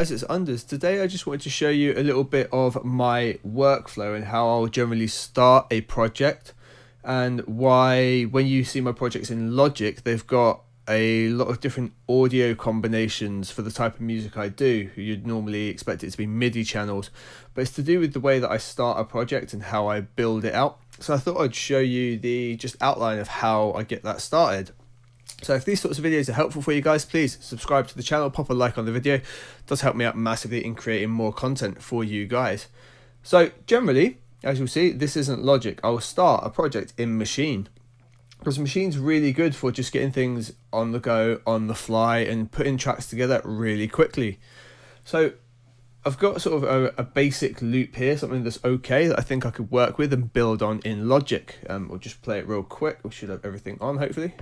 guys, it's Unders. Today I just wanted to show you a little bit of my workflow and how I'll generally start a project, and why when you see my projects in Logic they've got a lot of different audio combinations for the type of music I do. You'd normally expect it to be MIDI channels, but it's to do with the way that I start a project and how I build it out. So I thought I'd show you the just outline of how I get that started. So if these sorts of videos are helpful for you guys, please subscribe to the channel, pop a like on the video. It does help me out massively in creating more content for you guys. So generally, as you'll see, this isn't Logic. I'll start a project in Maschine, because Machine's really good for just getting things on the go, on the fly, and putting tracks together really quickly. So I've got sort of a basic loop here, something that's okay, that I think I could work with and build on in Logic. We'll just play it real quick. We should have everything on, hopefully.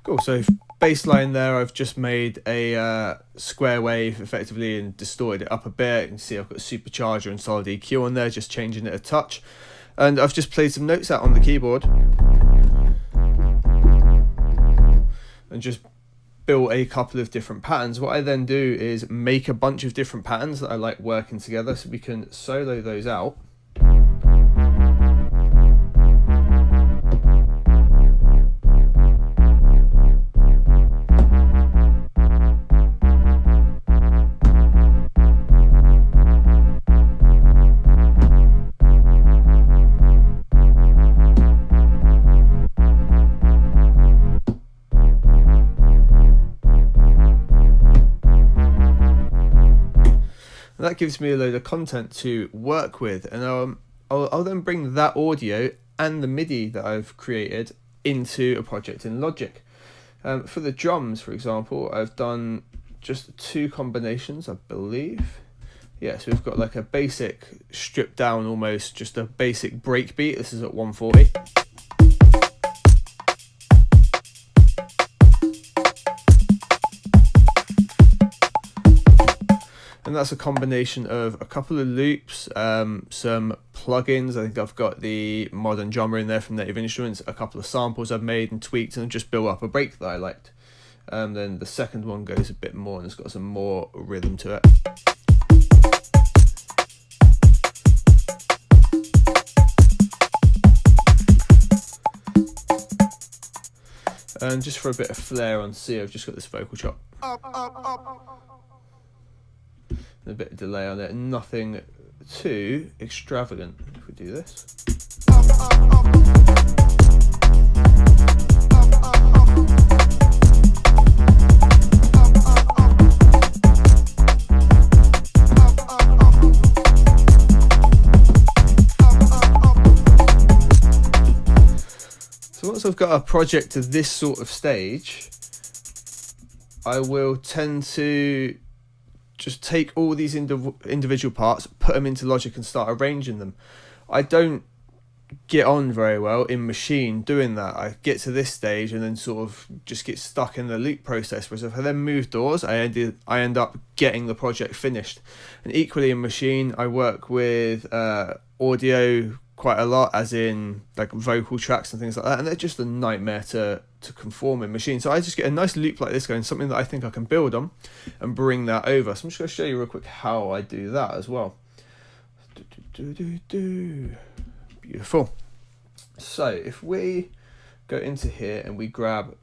Cool, so bass line there, I've just made a square wave effectively and distorted it up a bit. You can see I've got a supercharger and solid EQ on there, just changing it a touch. And I've just played some notes out on the keyboard and just built a couple of different patterns. What I then do is make a bunch of different patterns that I like working together, so we can solo those out. That gives me a load of content to work with, and I'll then bring that audio and the MIDI that I've created into a project in Logic. For the drums, for example, I've done just 2 combinations, I believe. Yeah, so we've got like a basic stripped down, almost just a basic breakbeat. This is at 140. And that's a combination of a couple of loops, some plugins. I think I've got the modern drummer in there from Native Instruments, a couple of samples I've made and tweaked, and just built up a break that I liked. Then the second one goes a bit more and it's got some more rhythm to it. And just for a bit of flair on C, I've just got this vocal chop. A bit of delay on it, nothing too extravagant. If we do this. So once I've got a project to this sort of stage, I will tend to just take all these individual parts, put them into Logic and start arranging them. I don't get on very well in Maschine doing that. I get to this stage and then sort of just get stuck in the loop process, whereas if I then move doors, I end up getting the project finished. And equally in Maschine, I work with audio quite a lot, as in like vocal tracks and things like that, and they're just a nightmare to conform in Maschine. So I just get a nice loop like this going, something that I think I can build on and bring that over. So I'm just going to show you real quick how I do that as well. Beautiful. So if we go into here and we grab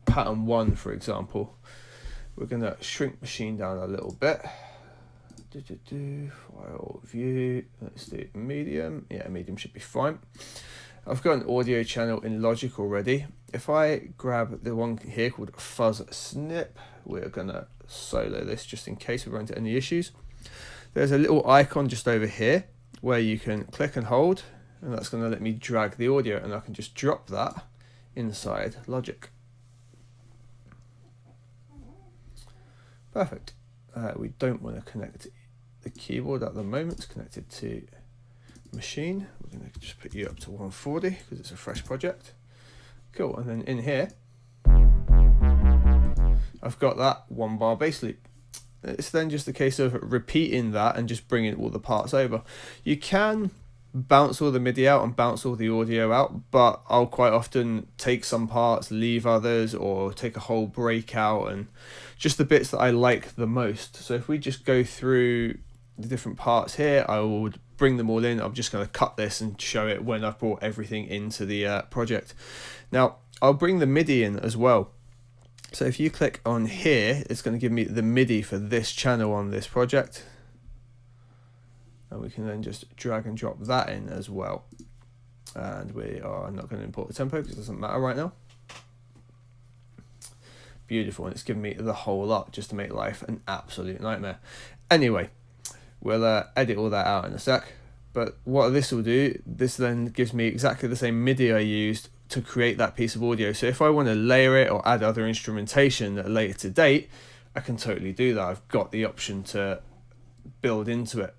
pattern 1, for example, we're going to shrink Maschine down a little bit. File view, let's do medium. Yeah, medium should be fine. I've got an audio channel in Logic already. If I grab the one here called fuzz snip, we're gonna solo this just in case we run into any issues. There's a little icon just over here where you can click and hold, and that's gonna let me drag the audio, and I can just drop that inside Logic. Perfect. We don't want to connect the keyboard at the moment. It's connected to Maschine. We're going to just put you up to 140 because it's a fresh project. Cool. And then in here, I've got that 1 bar bass loop. It's then just a case of repeating that and just bringing all the parts over. You can bounce all the MIDI out and bounce all the audio out, but I'll quite often take some parts, leave others, or take a whole break out, and just the bits that I like the most. So if we just go through the different parts here, I would bring them all in. I'm just going to cut this and show it when I've brought everything into the project. Now I'll bring the MIDI in as well. So if you click on here, it's going to give me the MIDI for this channel on this project. And we can then just drag and drop that in as well. And we are not going to import the tempo because it doesn't matter right now. Beautiful, and it's giving me the whole lot just to make life an absolute nightmare. Anyway, we'll edit all that out in a sec. But what this will do, this then gives me exactly the same MIDI I used to create that piece of audio. So if I want to layer it or add other instrumentation at a later date, I can totally do that. I've got the option to build into it.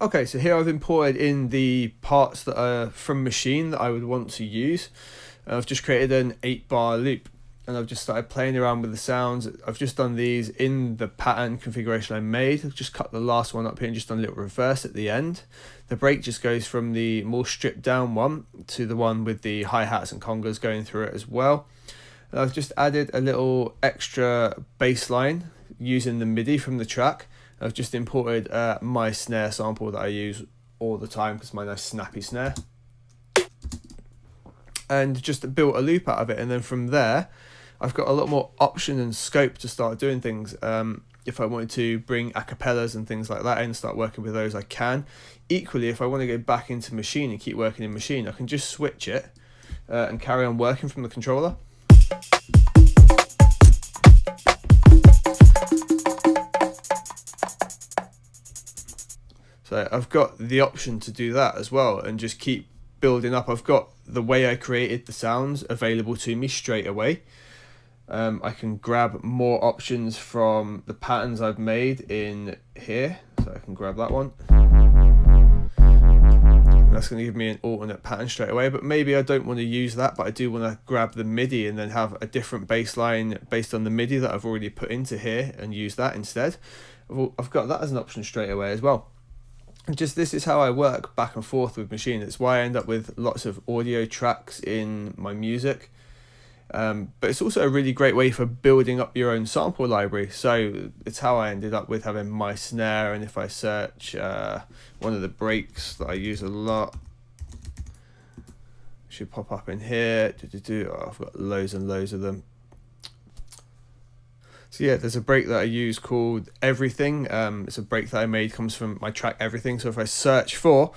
Okay, so here I've imported in the parts that are from Maschine that I would want to use. And I've just created an 8-bar loop, and I've just started playing around with the sounds. I've just done these in the pattern configuration I made. I've just cut the last one up here and just done a little reverse at the end. The break just goes from the more stripped down one to the one with the hi-hats and congas going through it as well. And I've just added a little extra bass line using the MIDI from the track. I've just imported my snare sample that I use all the time because my nice snappy snare, and just built a loop out of it. And then from there, I've got a lot more option and scope to start doing things. If I wanted to bring acapellas and things like that in and start working with those, I can. Equally, if I want to go back into Maschine and keep working in Maschine, I can just switch it and carry on working from the controller. So I've got the option to do that as well and just keep building up. I've got the way I created the sounds available to me straight away. I can grab more options from the patterns I've made in here. So I can grab that one. And that's going to give me an alternate pattern straight away, but maybe I don't want to use that, but I do want to grab the MIDI and then have a different bass line based on the MIDI that I've already put into here and use that instead. I've got that as an option straight away as well. And just this is how I work back and forth with Maschine. It's why I end up with lots of audio tracks in my music. But it's also a really great way for building up your own sample library. So it's how I ended up with having my snare. And if I search one of the breaks that I use a lot, should pop up in here. Oh, I've got loads and loads of them. So yeah, there's a break that I use called Everything. It's a break that I made, comes from my track Everything. So if I search for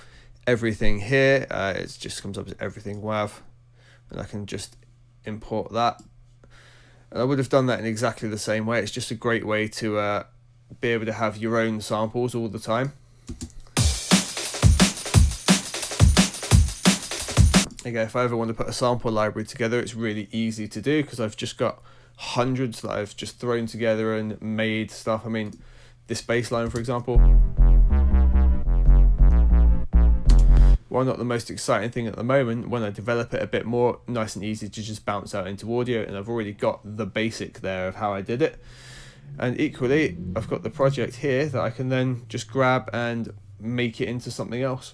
Everything here, it just comes up as Everything WAV, and I can just import that. And I would have done that in exactly the same way. It's just a great way to be able to have your own samples all the time. Again, if I ever want to put a sample library together, it's really easy to do because I've just got hundreds that I've just thrown together and made stuff. I mean, this bass line, for example, while not the most exciting thing at the moment, when I develop it a bit more, nice and easy to just bounce out into audio, and I've already got the basic there of how I did it. And equally, I've got the project here that I can then just grab and make it into something else.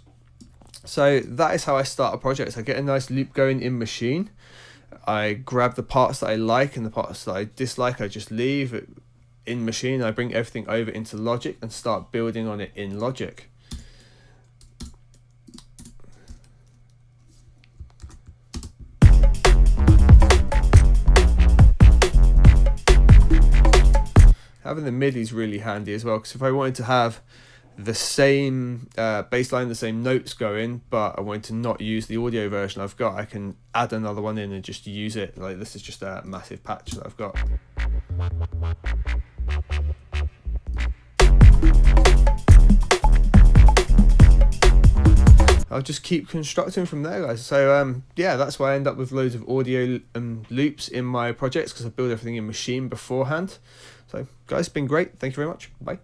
So that is how I start a project. I get a nice loop going in Maschine. I grab the parts that I like and the parts that I dislike, I just leave it in Maschine. I bring everything over into Logic and start building on it in Logic. Having the MIDI is really handy as well, because if I wanted to have the same bass line, the same notes going, but I wanted to not use the audio version I've got, I can add another one in and just use it. Like this is just a massive patch that I've got. I'll I'll just keep constructing from there, guys. So yeah, that's why I end up with loads of audio loops in my projects, because I build everything in Maschine beforehand. So guys, it's been great. Thank you very much. Bye.